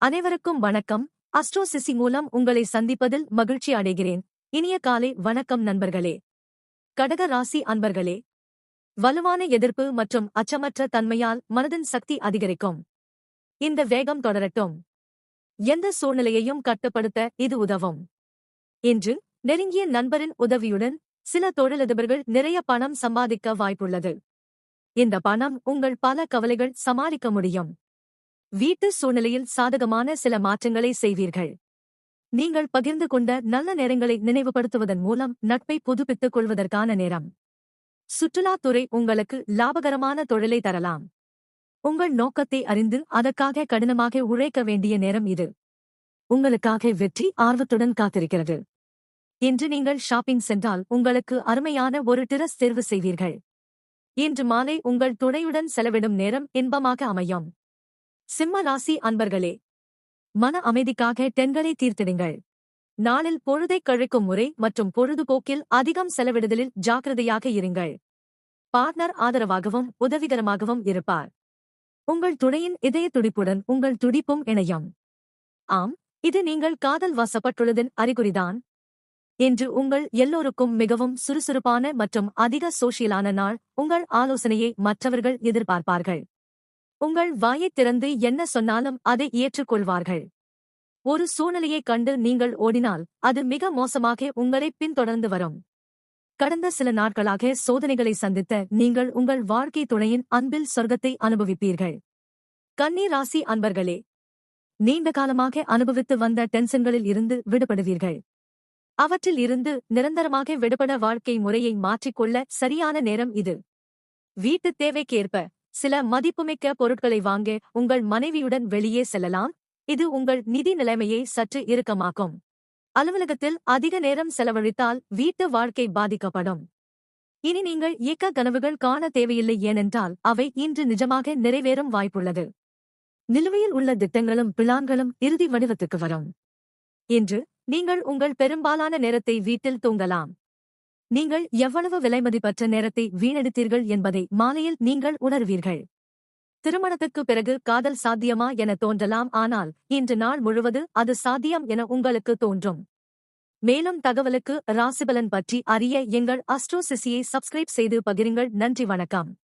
அனைவருக்கும் வணக்கம். அஸ்ட்ரோசிசி மூலம் உங்களை சந்திப்பதில் மகிழ்ச்சி அடைகிறேன். இனிய காலை வணக்கம் நண்பர்களே. கடக ராசி அன்பர்களே, வலுவான எதிர்ப்பு மற்றும் அச்சமற்ற தன்மையால் மனதின் சக்தி அதிகரிக்கும். இந்த வேகம் தொடரட்டும். எந்த சூழ்நிலையையும் கட்டுப்படுத்த இது உதவும். இன்று நெருங்கிய நண்பரின் உதவியுடன் சில தொழிலதிபர்கள் நிறைய பணம் சம்பாதிக்க வாய்ப்புள்ளது. இந்த பணம் உங்கள் பல கவலைகள் சமாளிக்க முடியும். வீட்டு சூழ்நிலையில் சாதகமான சில மாற்றங்களை செய்வீர்கள். நீங்கள் பகிர்ந்து கொண்ட நல்ல நேரங்களை நினைவுபடுத்துவதன் மூலம் நட்பை புதுப்பித்துக் கொள்வதற்கான நேரம். சுற்றுலாத்துறை உங்களுக்கு லாபகரமான தொழிலை தரலாம். உங்கள் நோக்கத்தை அறிந்து அதற்காக கடினமாக உழைக்க வேண்டிய நேரம் இது. உங்களுக்காக வெற்றி ஆர்வத்துடன் காத்திருக்கிறது. இன்று நீங்கள் ஷாப்பிங் சென்றால் உங்களுக்கு அருமையான ஒரு டிரஸ் தேர்வு செய்வீர்கள். இன்று மாலை உங்கள் துணையுடன் செலவிடும் நேரம் இன்பமாக அமையும். சிம்ம ராசி அன்பர்களே, மன அமைதிக்காக டென்களை தீர்த்திடுங்கள். நாளில் பொழுதைக் கழிக்கும் முறை மற்றும் பொழுதுபோக்கில் அதிகம் செலவிடுதலில் ஜாக்கிரதையாக இருங்கள். பார்ட்னர் ஆதரவாகவும் உதவிகரமாகவும் இருப்பார். உங்கள் துணையின் இதய துடிப்புடன் உங்கள் துடிப்பும் இணையும். ஆம், இது நீங்கள் காதல் வசப்பட்டுள்ளதின் அறிகுறிதான். இன்று உங்கள் எல்லோருக்கும் மிகவும் சுறுசுறுப்பான மற்றும் அதிக சோஷியலான நாள். உங்கள் ஆலோசனையை மற்றவர்கள் எதிர்பார்ப்பார்கள். உங்கள் வாயைத் திறந்து என்ன சொன்னாலும் அதை ஏற்றுக்கொள்வார்கள். ஒரு சூழ்நிலையைக் கண்டு நீங்கள் ஓடினால் அது மிக மோசமாக உங்களைப் பின்தொடர்ந்து வரும். கடந்த சில நாட்களாக சோதனைகளை சந்தித்த நீங்கள் உங்கள் வாழ்க்கை துணையின் அன்பில் சொர்க்கத்தை அனுபவிப்பீர்கள். கன்னி ராசி அன்பர்களே, நீண்ட காலமாக அனுபவித்து வந்த டென்ஷன்களில் இருந்து விடுபடுவீர்கள். அவற்றில் இருந்து நிரந்தரமாக விடுபட வாழ்க்கை முறையை மாற்றிக்கொள்ள சரியான நேரம் இது. வீட்டுத் தேவைக்கேற்ப சில மதிப்புமிக்க பொருட்களை வாங்க உங்கள் மனைவியுடன் வெளியே செல்லலாம். இது உங்கள் நிதி நிலைமையை சற்று இறுக்கமாக்கும். அலுவலகத்தில் அதிக நேரம் செலவழித்தால் வீட்டு வாழ்க்கை பாதிக்கப்படும். இனி நீங்கள் இயக்க கனவுகள் காண தேவையில்லை, ஏனென்றால் அவை இன்று நிஜமாக நிறைவேறும் வாய்ப்புள்ளது. நிலுவையில் உள்ள திட்டங்களும் பிளான்களும் இறுதி வடிவத்துக்கு வரும். இன்று நீங்கள் உங்கள் பெரும்பாலான நேரத்தை வீட்டில் தூங்கலாம். நீங்கள் எவ்வளவு விலைமதிப்பற்ற நேரத்தை வீணடித்தீர்கள் என்பதை மாலையில் நீங்கள் உணர்வீர்கள். திருமணத்துக்குப் பிறகு காதல் சாத்தியமா என தோன்றலாம், ஆனால் இன்று நாள் முழுவது அது சாத்தியம் என உங்களுக்கு தோன்றும். மேலும் தகவலுக்கு ராசிபலன் பற்றி அறிய எங்கள் அஸ்ட்ரோசிசியை சப்ஸ்கிரைப் செய்து பகிருங்கள். நன்றி, வணக்கம்.